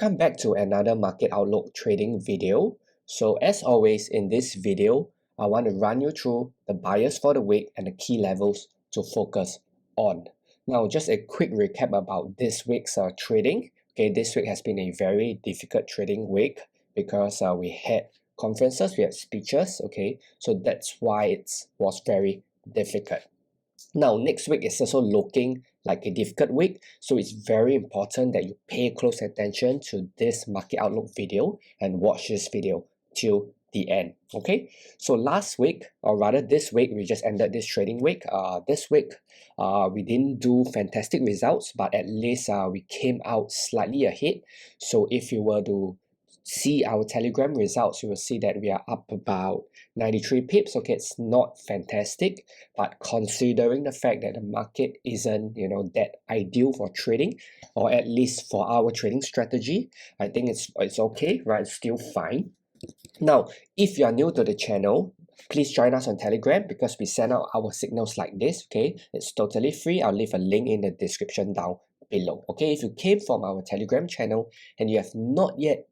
Welcome back to another market outlook trading video. So as always in this video, I want to run you through the buyers for the week and the key levels to focus on. Now just a quick recap about this week's trading. Okay, this week has been a very difficult trading week because we had conferences, we had speeches, okay, so that's why it was very difficult. Now next week is also looking like a difficult week, so it's very important that you pay close attention to this market outlook video and watch this video till the end. Okay, so last week, or rather this week, we just ended this trading week. This week we didn't do fantastic results, but at least we came out slightly ahead. So if you were to see our Telegram results, you will see that we are up about 93 pips. Okay, it's not fantastic, but considering the fact that the market isn't, that ideal for trading, or at least for our trading strategy, I think it's okay, right? It's still fine. Now, if you are new to the channel, please join us on Telegram because we send out our signals like this. Okay, it's totally free. I'll leave a link in the description down below. Okay, if you came from our Telegram channel and you have not yet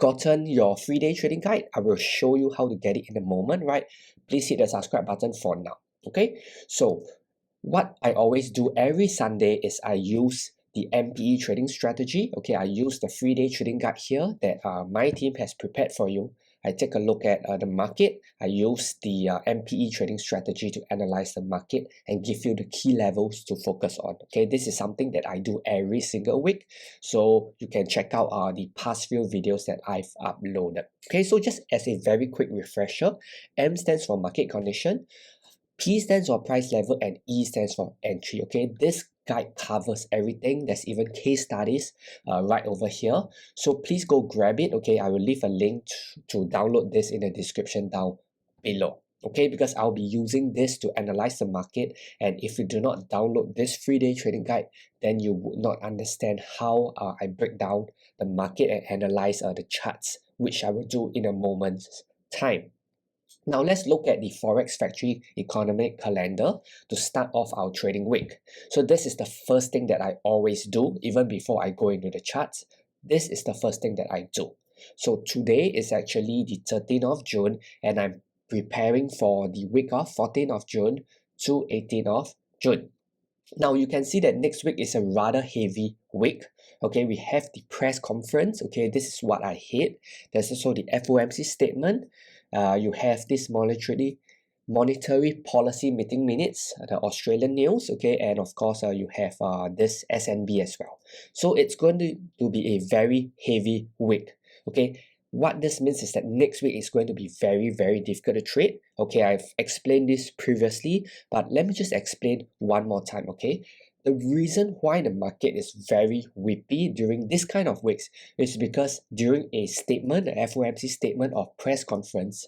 gotten your free day trading guide, I will show you how to get it in a moment, right? Please hit the subscribe button for now. Okay, so what I always do every Sunday is I use the MPE trading strategy. Okay, I use the free day trading guide here that my team has prepared for you. I take a look at the market. I use the MPE trading strategy to analyze the market and give you the key levels to focus on. Okay, this is something that I do every single week, so you can check out the past few videos that I've uploaded. Okay, so just as a very quick refresher, M stands for market condition, P stands for price level, and E stands for entry. Okay, this guide covers everything. There's even case studies right over here, so please go grab it. Okay, I will leave a link to download this in the description down below. Okay, because I'll be using this to analyze the market, and if you do not download this free day trading guide, then you would not understand how I break down the market and analyze the charts, which I will do in a moment's time. Now let's look at the Forex Factory Economic Calendar to start off our trading week. So this is the first thing that I always do, even before I go into the charts. This is the first thing that I do. So today is actually the 13th of June, and I'm preparing for the week of 14th of June to 18th of June. Now you can see that next week is a rather heavy week. Okay, we have the press conference. Okay, this is what I hate. There's also the FOMC statement. You have this monetary policy meeting minutes, the Australian news, okay, and of course you have this SNB as well. So it's going to be a very heavy week. Okay, what this means is that next week is going to be very, very difficult to trade. Okay, I've explained this previously, but let me just explain one more time. Okay, the reason why the market is very whippy during this kind of weeks is because during a statement, the FOMC statement or press conference,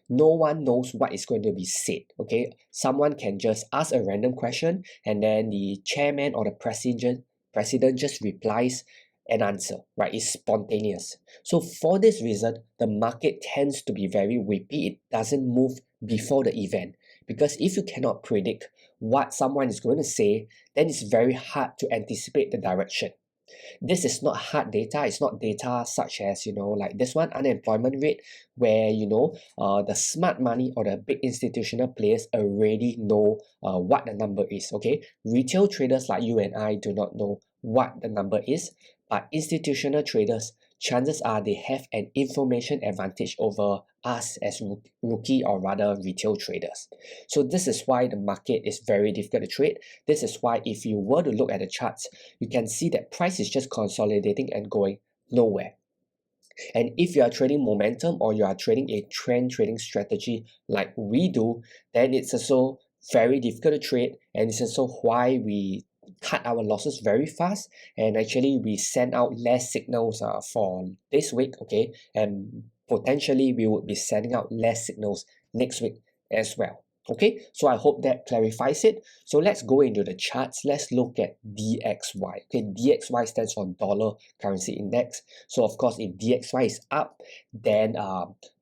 no one knows what is going to be said. Okay, someone can just ask a random question and then the chairman or the president just replies an answer, right? It's spontaneous. So for this reason, the market tends to be very whippy. It doesn't move before the event, because if you cannot predict what someone is going to say, then it's very hard to anticipate the direction. This is not hard data. It's not data such as, like this one, unemployment rate, where, the smart money or the big institutional players already know what the number is, okay? Retail traders like you and I do not know what the number is, but institutional traders, chances are they have an information advantage over us as rookie or rather retail traders. So this is why the market is very difficult to trade. This is why if you were to look at the charts, you can see that price is just consolidating and going nowhere. And if you are trading momentum or you are trading a trend trading strategy like we do, then it's also very difficult to trade, and it's also why we cut our losses very fast, and actually we send out less signals for this week, okay, and potentially we would be sending out less signals next week as well. Okay, so I hope that clarifies it. So let's go into the charts. Let's look at DXY. Okay, DXY stands for Dollar Currency Index. So of course, if DXY is up, then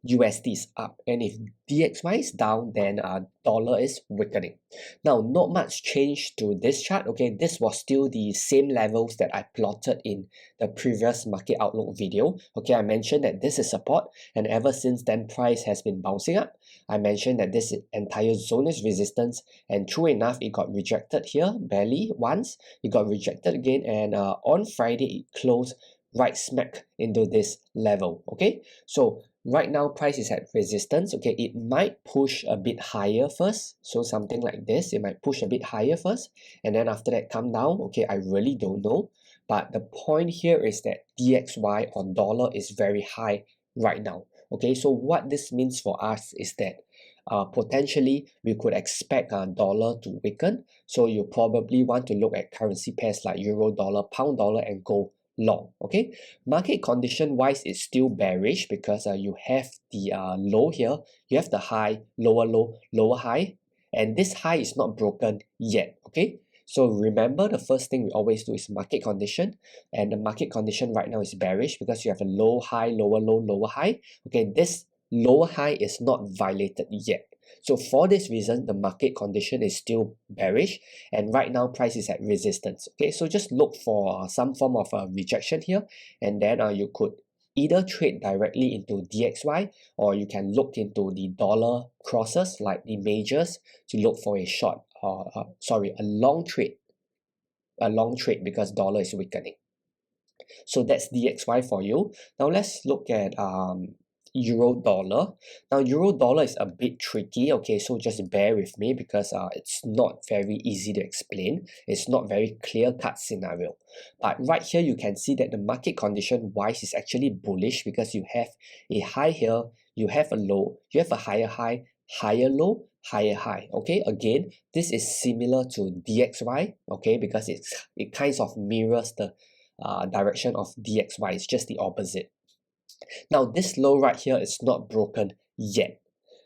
USD is up, and if DXY is down, then dollar is weakening. Now, not much change to this chart. Okay, this was still the same levels that I plotted in the previous market outlook video. Okay, I mentioned that this is support, and ever since then price has been bouncing up. I mentioned that this entire zone is resistance, and true enough, it got rejected here barely once. It got rejected again, and on Friday it closed right smack into this level. Okay, so right now price is at resistance. Okay, it might push a bit higher first, so something like this. It might push a bit higher first, and then after that come down. Okay, I really don't know, but the point here is that DXY on dollar is very high right now. Okay, so what this means for us is that potentially we could expect dollar to weaken. So you probably want to look at currency pairs like euro dollar, pound dollar, and go long. Okay, market condition wise it's still bearish because you have the low here, you have the high, lower low, lower high, and this high is not broken yet. Okay, so remember, the first thing we always do is market condition, and the market condition right now is bearish because you have a low high, lower low, lower high. Okay, this lower high is not violated yet. So for this reason, the market condition is still bearish, and right now price is at resistance. Okay, so just look for some form of a rejection here, and then you could either trade directly into DXY, or you can look into the dollar crosses like the majors to look for a short a long trade because dollar is weakening. So that's DXY for you. Now let's look at euro dollar. Now euro dollar is a bit tricky. Okay, so just bear with me because it's not very easy to explain. It's not very clear-cut scenario. But right here you can see that the market condition wise is actually bullish because you have a high here, you have a low, you have a higher high, higher low, higher high. Okay, again this is similar to DXY. Okay, because it kind of mirrors the direction of DXY. It's just the opposite. Now this low right here is not broken yet.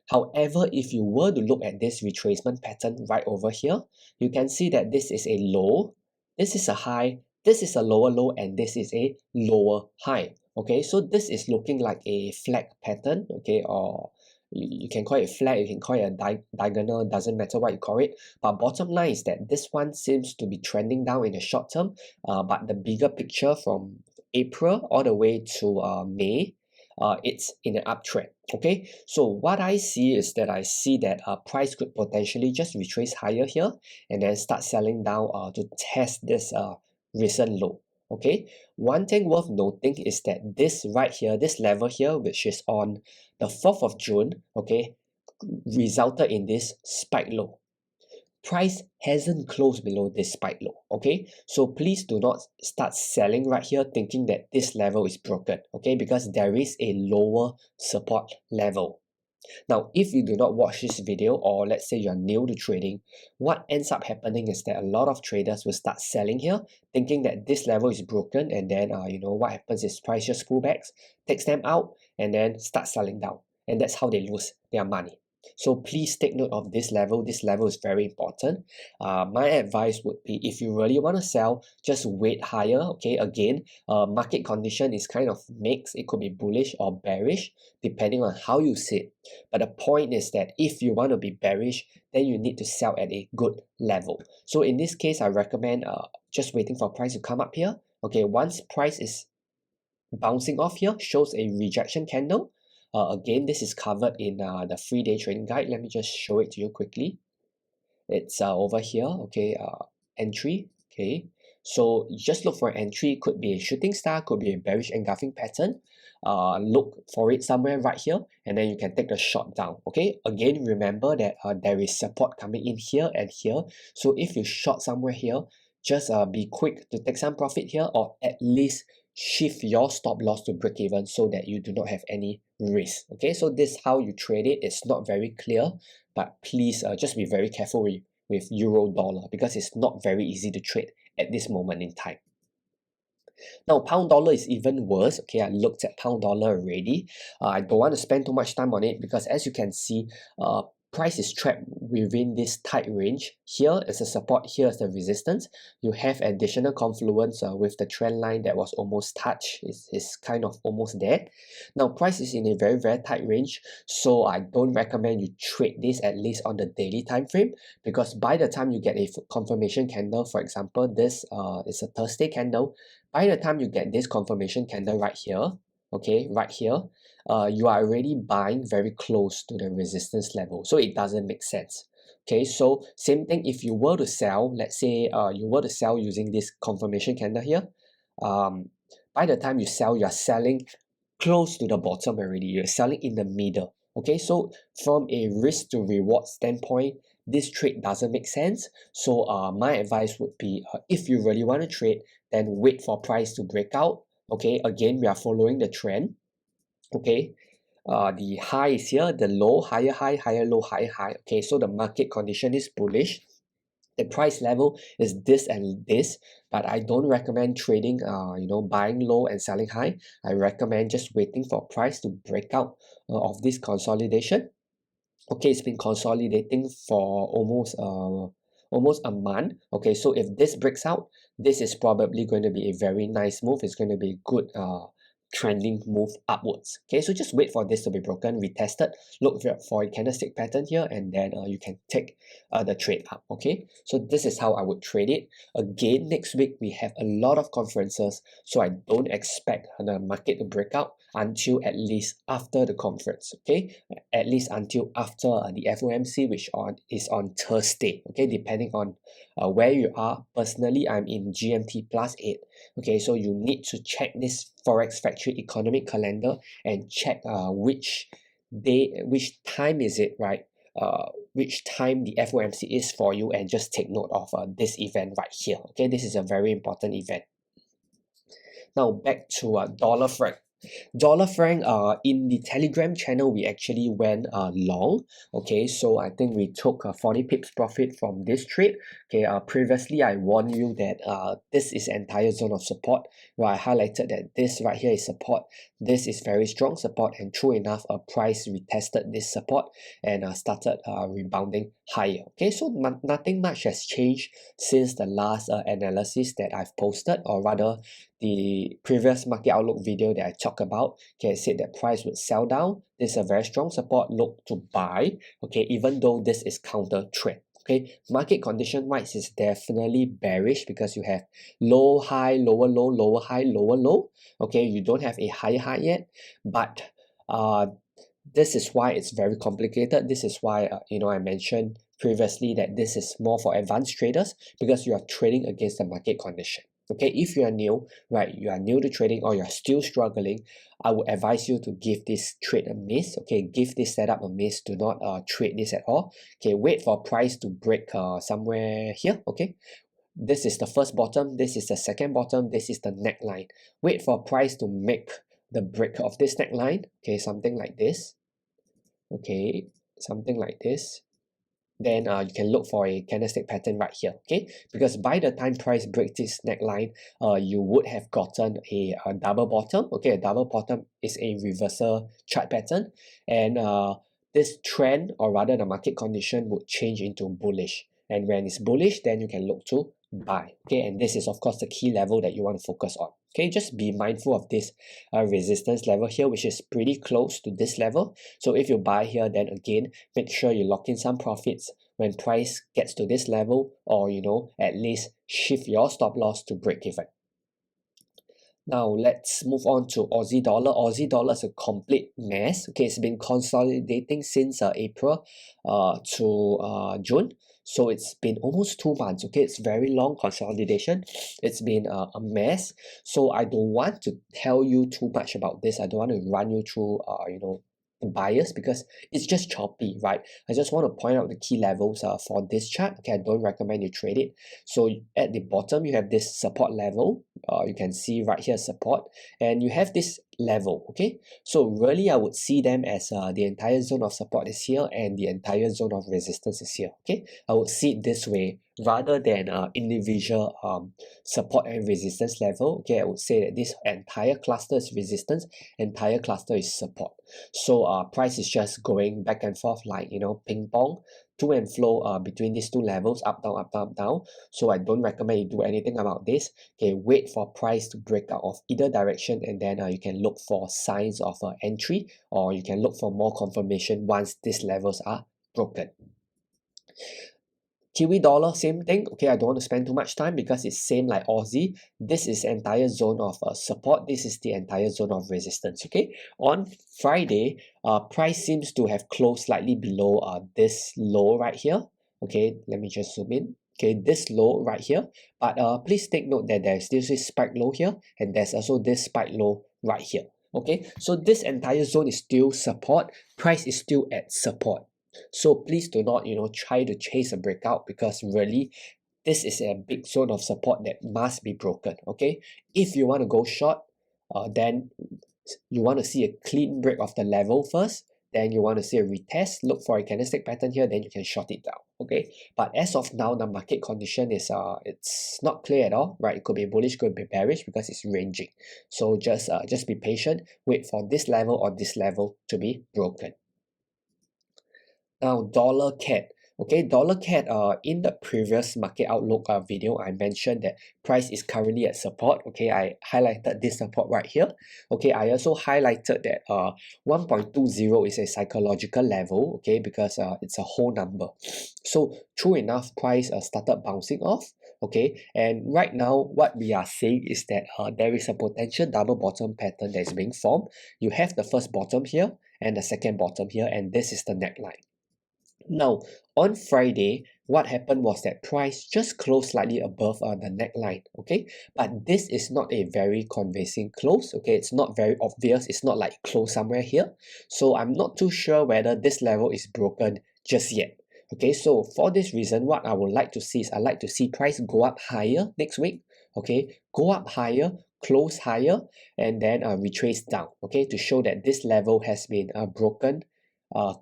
However, if you were to look at this retracement pattern right over here, you can see that this is a low, this is a high, this is a lower low, and this is a lower high. Okay, so this is looking like a flag pattern. Okay, or you can call it flag, you can call it a diagonal, doesn't matter what you call it. But bottom line is that this one seems to be trending down in the short term, but the bigger picture from April all the way to May, it's in an uptrend. Okay, so what I see is that I see that price could potentially just retrace higher here and then start selling down to test this recent low. Okay, one thing worth noting is that this right here, this level here, which is on the 4th of June, okay, resulted in this spike low. Price hasn't closed below this spike low. Okay, so please do not start selling right here thinking that this level is broken. Okay, because there is a lower support level. Now, if you do not watch this video, or let's say you're new to trading, what ends up happening is that a lot of traders will start selling here, thinking that this level is broken, and then what happens is price just pullbacks, takes them out, and then start selling down, and that's how they lose their money. So please take note of this level. This level is very important. My advice would be, if you really want to sell, just wait higher. Okay, again, market condition is kind of mixed. It could be bullish or bearish depending on how you see it. But the point is that if you want to be bearish, then you need to sell at a good level. So in this case, I recommend just waiting for price to come up here. Okay, once price is bouncing off here, shows a rejection candle. Again, this is covered in the 3-day trading guide. Let me just show it to you quickly. It's over here. Okay, entry. Okay, so just look for an entry. Could be a shooting star, could be a bearish engulfing pattern. Look for it somewhere right here, and then you can take the shot down. Okay, again, remember that there is support coming in here and here. So if you short somewhere here, just be quick to take some profit here, or at least shift your stop loss to break even so that you do not have any risk. Okay, so this is how you trade it. It's not very clear, but please just be very careful with euro dollar because it's not very easy to trade at this moment in time. Now, pound dollar is even worse. Okay, I looked at pound dollar already. I don't want to spend too much time on it because as you can see, price is trapped within this tight range. Here is a support, here is the resistance. You have additional confluence with the trend line that was almost touched. It's kind of almost there. Now price is in a very tight range, so I don't recommend you trade this at least on the daily time frame, because by the time you get a confirmation candle, for example this is a Thursday candle, by the time you get this confirmation candle right here, okay, right here, you are already buying very close to the resistance level, so it doesn't make sense. Okay, so same thing if you were to sell, let's say you were to sell using this confirmation candle here, by the time you sell, you're selling close to the bottom already, you're selling in the middle. Okay, so from a risk to reward standpoint, this trade doesn't make sense. So my advice would be, if you really want to trade, then wait for price to break out. Okay, again, we are following the trend. Okay, the high is here, the low, higher high, higher low, higher high. Okay, so the market condition is bullish. The price level is this and this, but I don't recommend trading buying low and selling high. I recommend just waiting for price to break out of this consolidation. Okay, it's been consolidating for almost a month. Okay, so if this breaks out, this is probably going to be a very nice move. It's going to be a good trending move upwards. Okay, so just wait for this to be broken, retested, look for a candlestick pattern here, and then you can take the trade up. Okay, so this is how I would trade it. Again, next week we have a lot of conferences, so I don't expect the market to break out until at least after the conference. Okay, at least until after the FOMC, which is on Thursday. Okay, depending on where you are. Personally, I'm in GMT +8. Okay, so you need to check this Forex Factory economic calendar and check which time is it, right? Which time the FOMC is for you, and just take note of this event right here. Okay, this is a very important event. Now back to dollar franc. Dollar franc, in the Telegram channel, we actually went long. Okay, so I think we took 40 pips profit from this trade. Okay, previously I warned you that this is entire zone of support, where I highlighted that this right here is support. This is very strong support, and true enough, price retested this support and started rebounding higher. Okay, so nothing much has changed since the last analysis that I've posted, or rather the previous market outlook video that I talked about. Okay, I said that price would sell down. This is a very strong support, look to buy. Okay, even though this is counter trend. Okay, market condition wise is definitely bearish, because you have low high, lower low, lower high, lower low. Okay, you don't have a higher high yet, but this is why it's very complicated. This is why I mentioned previously that this is more for advanced traders, because you are trading against the market condition. Okay, if you are new, right, you are new to trading, or you're still struggling, I would advise you to give this trade a miss. Okay, give this setup a miss. Do not trade this at all. Okay, wait for price to break somewhere here. Okay, this is the first bottom, this is the second bottom, this is the neckline. Wait for price to make the break of this neckline. Okay, something like this. Okay, something like this. Then you can look for a candlestick pattern right here. Okay, because by the time price breaks this neckline, you would have gotten a double bottom. Okay, a double bottom is a reversal chart pattern, and this trend, or rather the market condition, would change into bullish. And when it's bullish, then you can look to buy. Okay, and this is of course the key level that you want to focus on. Okay, just be mindful of this resistance level here, which is pretty close to this level. So if you buy here, then again, make sure you lock in some profits when price gets to this level, or at least shift your stop loss to break even. Now let's move on to Aussie dollar. Aussie dollar is a complete mess. Okay, it's been consolidating since April to June. So it's been almost 2 months. Okay, it's very long consolidation. It's been a mess. So I don't want to tell you too much about this. I don't want to run you through the bias, because it's just choppy, right? I just want to point out the key levels for this chart. Okay, I don't recommend you trade it. So at the bottom, you have this support level. You can see right here support, and you have this level. Okay, so really I would see them as the entire zone of support is here, and the entire zone of resistance is here. Okay, I would see it this way rather than individual support and resistance level. Okay, I would say that this entire cluster is resistance, entire cluster is support. So price is just going back and forth like, you know, ping pong, to and flow between these two levels, up down up down up down. So I don't recommend you do anything about this. Okay, wait for price to break out of either direction, and then you can look for signs of entry, or you can look for more confirmation once these levels are broken. Kiwi dollar, same thing. Okay, I don't want to spend too much time because it's same like Aussie. This is entire zone of support. This is the entire zone of resistance. Okay, on Friday, price seems to have closed slightly below this low right here. Okay, let me just zoom in. Okay, this low right here. But please take note that there's this spike low here, and there's also this spike low right here. Okay, so this entire zone is still support. Price is still at support. So please do not, you know, try to chase a breakout, because really this is a big zone of support that must be broken. Okay, if you want to go short, then you want to see a clean break of the level first, then you want to see a retest, look for a candlestick pattern here, then you can short it down. Okay, but as of now, the market condition is it's not clear at all, right? It could be bullish, could be bearish, because it's ranging. So just be patient, wait for this level or this level to be broken. Now, dollar CAD. Okay, dollar CAD, in the previous market outlook video, I mentioned that price is currently at support. Okay, I highlighted this support right here. Okay, I also highlighted that 1.20 is a psychological level. Okay, because it's a whole number. So true enough, price started bouncing off. Okay, and right now what we are seeing is that there is a potential double bottom pattern that is being formed. You have the first bottom here and the second bottom here, and this is the neckline. Now, on Friday, what happened was that price just closed slightly above the neckline, okay? But this is not a very convincing close, okay? It's not very obvious. It's not like close somewhere here. So I'm not too sure whether this level is broken just yet. Okay, so for this reason, what I would like to see is I like to see price go up higher next week, okay? Go up higher, close higher, and then retrace down, okay? To show that this level has been broken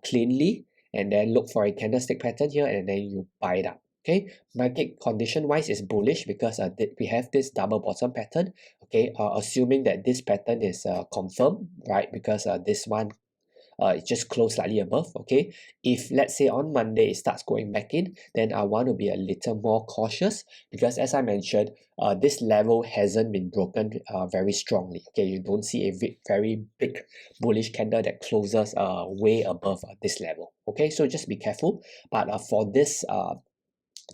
cleanly, and then look for a candlestick pattern here, and then you buy it up. Okay, market condition wise is bullish because we have this double bottom pattern. Okay, assuming that this pattern is confirmed, right? Because this one it just closed slightly above. Okay, if let's say on Monday it starts going back in, then I want to be a little more cautious, because as I mentioned, this level hasn't been broken very strongly. Okay, you don't see a very big bullish candle that closes way above this level. Okay, so just be careful. But for this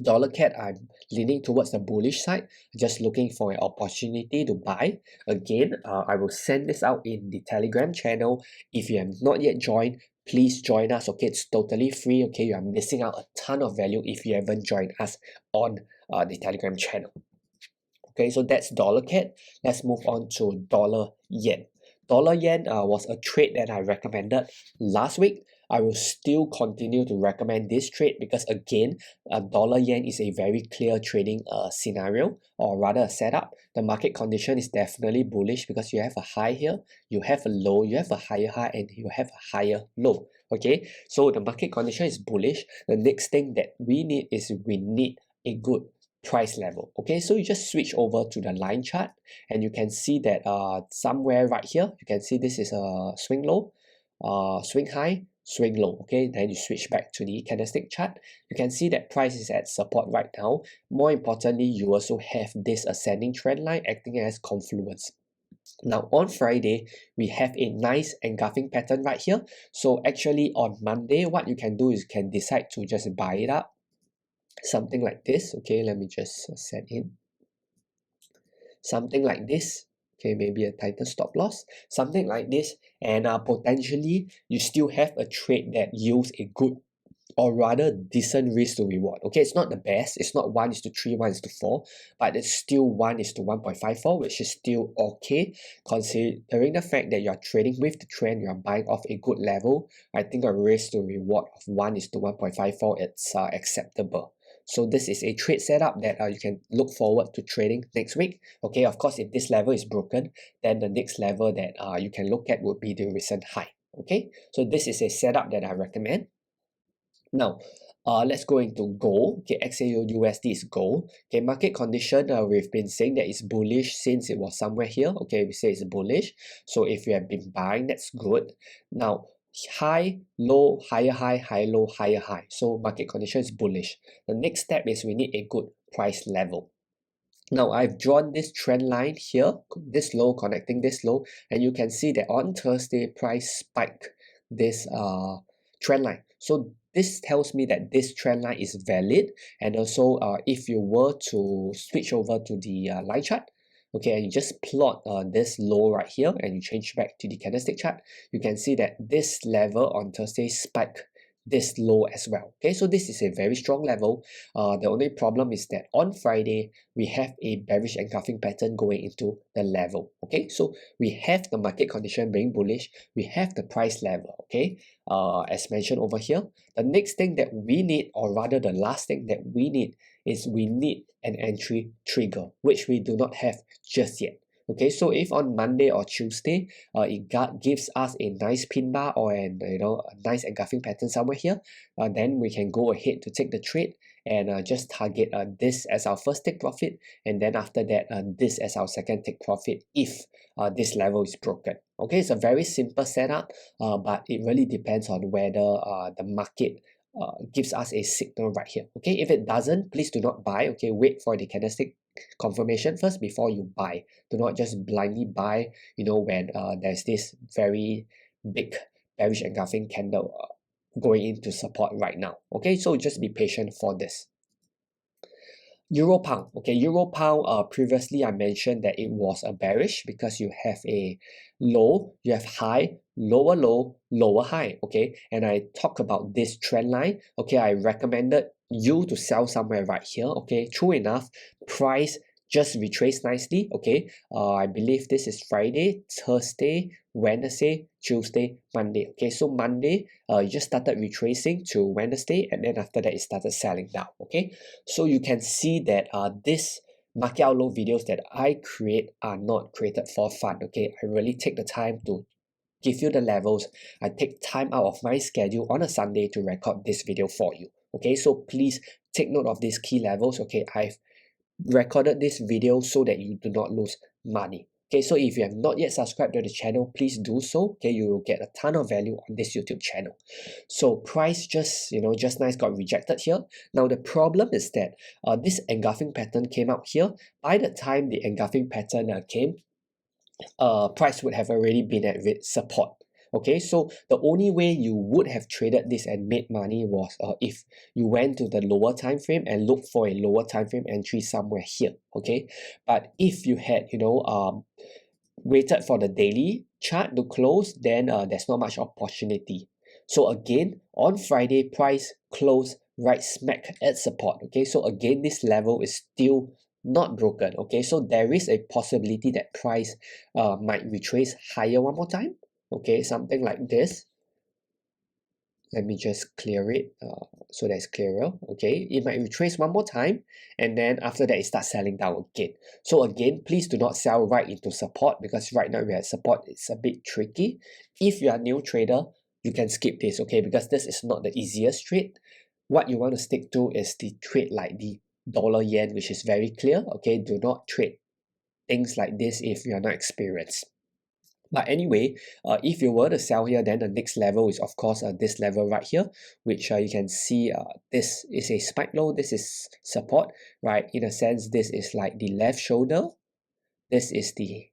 dollar CAD, I'm leaning towards the bullish side, just looking for an opportunity to buy. Again, I will send this out in the Telegram channel. If you have not yet joined, please join us. Okay, it's totally free. Okay, you are missing out a ton of value if you haven't joined us on the Telegram channel. Okay, so that's dollar CAD. Let's move on to dollar yen. Dollar yen was a trade that I recommended last week. I will still continue to recommend this trade because, again, dollar yen is a very clear trading scenario, or rather a setup. The market condition is definitely bullish because you have a high here, you have a low, you have a higher high, and you have a higher low. Okay, so the market condition is bullish. The next thing that we need is a good price level. Okay, so you just switch over to the line chart, and you can see that somewhere right here, you can see this is a swing low, swing high, swing low. Okay, then you switch back to the candlestick chart. You can see that price is at support right now. More importantly, you also have this ascending trend line acting as confluence. Now on Friday, we have a nice engulfing pattern right here. So actually on Monday, what you can do is you can decide to just buy it up, something like this. Okay, let me just set in something like this. Okay, maybe a tighter stop loss, something like this, and potentially you still have a trade that yields a good, or rather decent, risk to reward. Okay, it's not the best, it's not 1:3, 1:4, but it's still 1:1.54, which is still okay, considering the fact that you're trading with the trend, you're buying off a good level. I think a risk to reward of 1:1.54, it's acceptable. So this is a trade setup that you can look forward to trading next week. Okay, of course, if this level is broken, then the next level that you can look at would be the recent high. Okay, so this is a setup that I recommend. Now, let's go into gold. Okay, XAUUSD is gold. Okay, market condition, we've been saying that it's bullish since it was somewhere here. Okay, we say it's bullish. So if you have been buying, that's good. Now, high, low, higher high, high, low, higher high. So market condition is bullish. The next step is we need a good price level. Now I've drawn this trend line here, this low connecting this low, and you can see that on Thursday price spiked this trend line. So this tells me that this trend line is valid, and also if you were to switch over to the line chart, okay, and you just plot this low right here and you change back to the candlestick chart, you can see that this level on Thursday spiked this low as well. Okay, so this is a very strong level. The only problem is that on Friday we have a bearish engulfing pattern going into the level. Okay, so we have the market condition being bullish, we have the price level. Okay, as mentioned over here, the next thing that we need, or rather the last thing that we need, is we need an entry trigger, which we do not have just yet. Okay, so if on Monday or Tuesday it gives us a nice pin bar or a nice engulfing pattern somewhere here, then we can go ahead to take the trade and just target this as our first take profit, and then after that this as our second take profit if this level is broken. Okay, it's a very simple setup, but it really depends on whether the market gives us a signal right here. Okay, if it doesn't, please do not buy. Okay, wait for the candlestick confirmation first before you buy. Do not just blindly buy, when there's this very big bearish engulfing candle going into support right now. Okay, so just be patient for this. Euro pound. Okay, euro pound, previously I mentioned that it was a bearish because you have a low, you have high, lower low, lower high. Okay, and I talk about this trend line. Okay, I recommended you to sell somewhere right here. Okay, true enough, price just retraced nicely. Okay, I believe this is Friday, Thursday, Wednesday, Tuesday, Monday. Okay, so Monday it just started retracing to Wednesday, and then after that it started selling down. Okay, so you can see that this market outlook videos that I create are not created for fun. Okay, I really take the time to give you the levels. I take time out of my schedule on a Sunday to record this video for you. Okay, so please take note of these key levels. Okay, I've recorded this video so that you do not lose money. Okay, so if you have not yet subscribed to the channel, please do so. Okay, you will get a ton of value on this YouTube channel. So price just nice got rejected here. Now the problem is that this engulfing pattern came out here. By the time the engulfing pattern came, price would have already been at support. Okay, so the only way you would have traded this and made money was if you went to the lower time frame and looked for a lower time frame entry somewhere here. Okay, but if you had waited for the daily chart to close, then there's not much opportunity. So again, on Friday, price closed right smack at support. Okay, so again, this level is still not broken. Okay, so there is a possibility that price might retrace higher one more time. Okay, something like this. Let me just clear it so that's clearer. Okay, it might retrace one more time, and then after that it starts selling down again. So again, please do not sell right into support, because right now we are at support. It's a bit tricky. If you are a new trader, you can skip this. Okay, because this is not the easiest trade. What you want to stick to is the trade like the dollar yen, which is very clear. Okay, do not trade things like this if you are not experienced. But anyway, if you were to sell here, then the next level is of course this level right here, which you can see this is a spike low, this is support, right? In a sense, this is like the left shoulder, this is the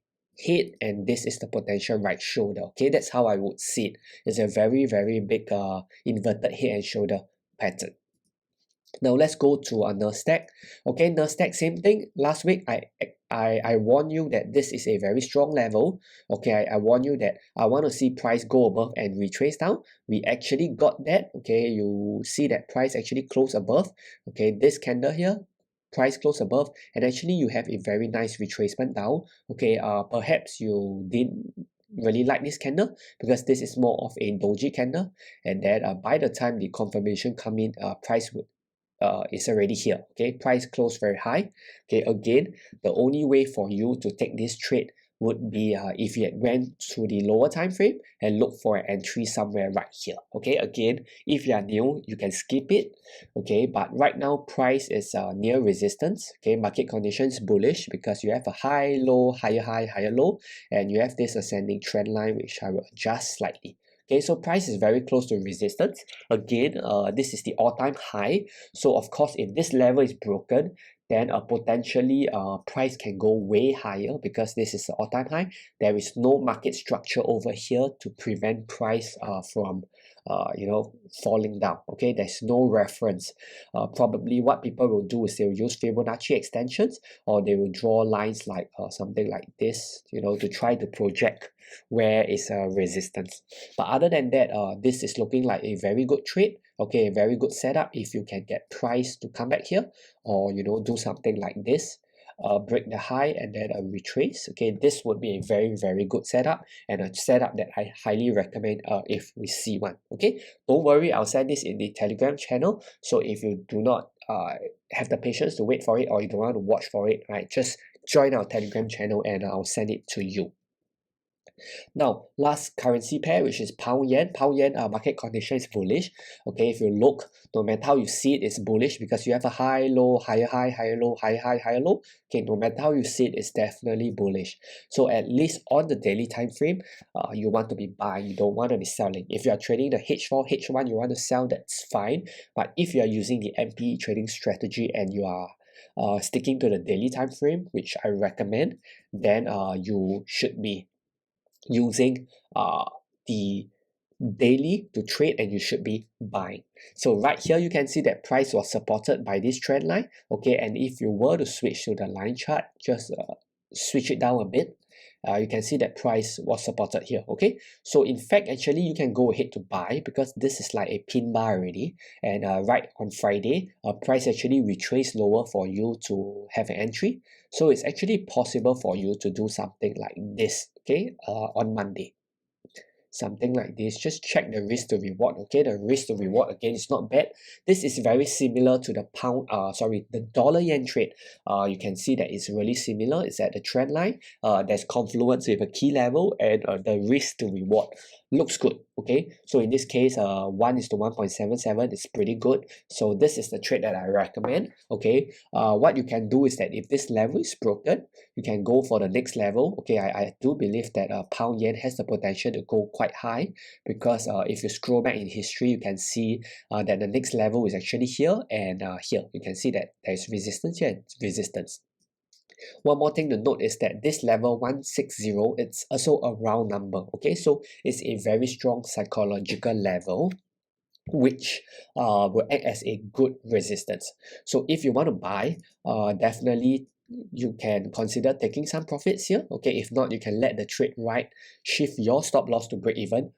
head, and this is the potential right shoulder. Okay, that's how I would see it. It's a very, very big inverted head and shoulder pattern. Now let's go to a NZDUSD. Okay, NZDUSD, same thing. Last week I warned you that this is a very strong level. Okay, I warned you that I want to see price go above and retrace down. We actually got that. Okay, you see that price actually closed above. Okay, this candle here, price close above, and actually you have a very nice retracement down. Okay, perhaps you didn't really like this candle because this is more of a doji candle, and then by the time the confirmation come in, price would is already here. Okay, price closed very high. Okay, again, the only way for you to take this trade would be if you had went to the lower time frame and look for an entry somewhere right here. Okay, again, if you are new, you can skip it. Okay, but right now price is near resistance. Okay, market conditions bullish because you have a high, low, higher low, and you have this ascending trend line which I will adjust slightly. Okay, so price is very close to resistance. Again, this is the all-time high. So of course, if this level is broken, then potentially price can go way higher because this is the all-time high. There is no market structure over here to prevent price from falling down. Okay, there's no reference. Probably what people will do is they'll use Fibonacci extensions, or they will draw lines like something like this, to try to project where is a resistance. But other than that, this is looking like a very good trade. Okay, a very good setup if you can get price to come back here, or do something like this, break the high and then retrace. Okay, this would be a very good setup, and a setup that I highly recommend if we see one. Okay, don't worry, I'll send this in the Telegram channel. So if you do not have the patience to wait for it, or you don't want to watch for it, right, just join our Telegram channel and I'll send it to you. Now, last currency pair, which is pound yen. Pound yen market condition is bullish. Okay, if you look, no matter how you see it, it's bullish because you have a high, low, higher high, higher low, higher low. Okay, no matter how you see it, it's definitely bullish. So at least on the daily time frame, you want to be buying. You don't want to be selling. If you are trading the H4, H1, you want to sell, that's fine. But if you are using the MPE trading strategy and you are sticking to the daily time frame, which I recommend, then you should be using the daily to trade, and you should be buying. So right here you can see that price was supported by this trend line. Okay, and if you were to switch to the line chart, just switch it down a bit, you can see that price was supported here. Okay, so in fact actually you can go ahead to buy because this is like a pin bar already, and right on Friday price actually retraced lower for you to have an entry. So it's actually possible for you to do something like this, okay, on Monday. Something like this. Just check the risk to reward. Okay, the risk to reward again is not bad. This is very similar to the dollar yen trade. You can see that it's really similar. It's at the trend line. There's confluence with a key level, and the risk to reward looks good. Okay, so in this case 1:1.77 is pretty good. So this is the trade that I recommend. Okay, what you can do is that if this level is broken, you can go for the next level. Okay, I do believe that pound yen has the potential to go quite high, because if you scroll back in history, you can see that the next level is actually here, and here you can see that there's resistance here and resistance. One more thing to note is that this level 160, it's also a round number. Okay, so it's a very strong psychological level which will act as a good resistance. So if you want to buy, definitely you can consider taking some profits here. Okay, if not, you can let the trade ride, shift your stop loss to break even,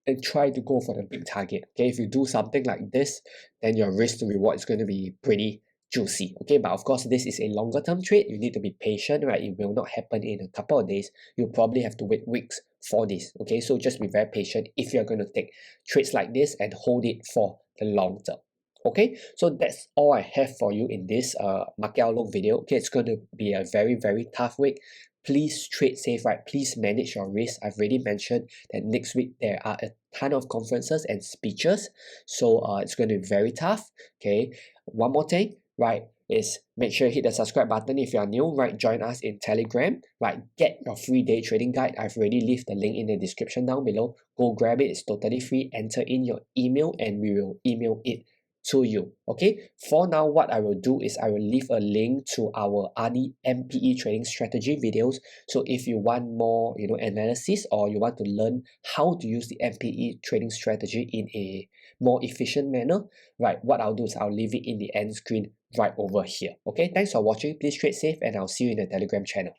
and try to go for the big target. Okay, if you do something like this, then your risk to reward is going to be pretty juicy. Okay, but of course this is a longer term trade. You need to be patient, right? It will not happen in a couple of days. You'll probably have to wait weeks for this. Okay, so just be very patient if you're going to take trades like this and hold it for the long term. Okay, so that's all I have for you in this market outlook video. Okay, it's going to be a very tough week. Please trade safe, right? Please manage your risk. I've already mentioned that next week there are a ton of conferences and speeches, so it's going to be very tough. Okay, one more thing, right, is make sure you hit the subscribe button if you are new, right? Join us in Telegram, right? Get your free day trading guide. I've already left the link in the description down below. Go grab it. It's totally free. Enter in your email and we will email it to you. Okay, for now what I will do is I will leave a link to our AUDUSD MPE trading strategy videos. So if you want more analysis, or you want to learn how to use the MPE trading strategy in a more efficient manner, right, what I'll do is I'll leave it in the end screen right over here. Okay, thanks for watching. Please trade safe, and I'll see you in the Telegram channel.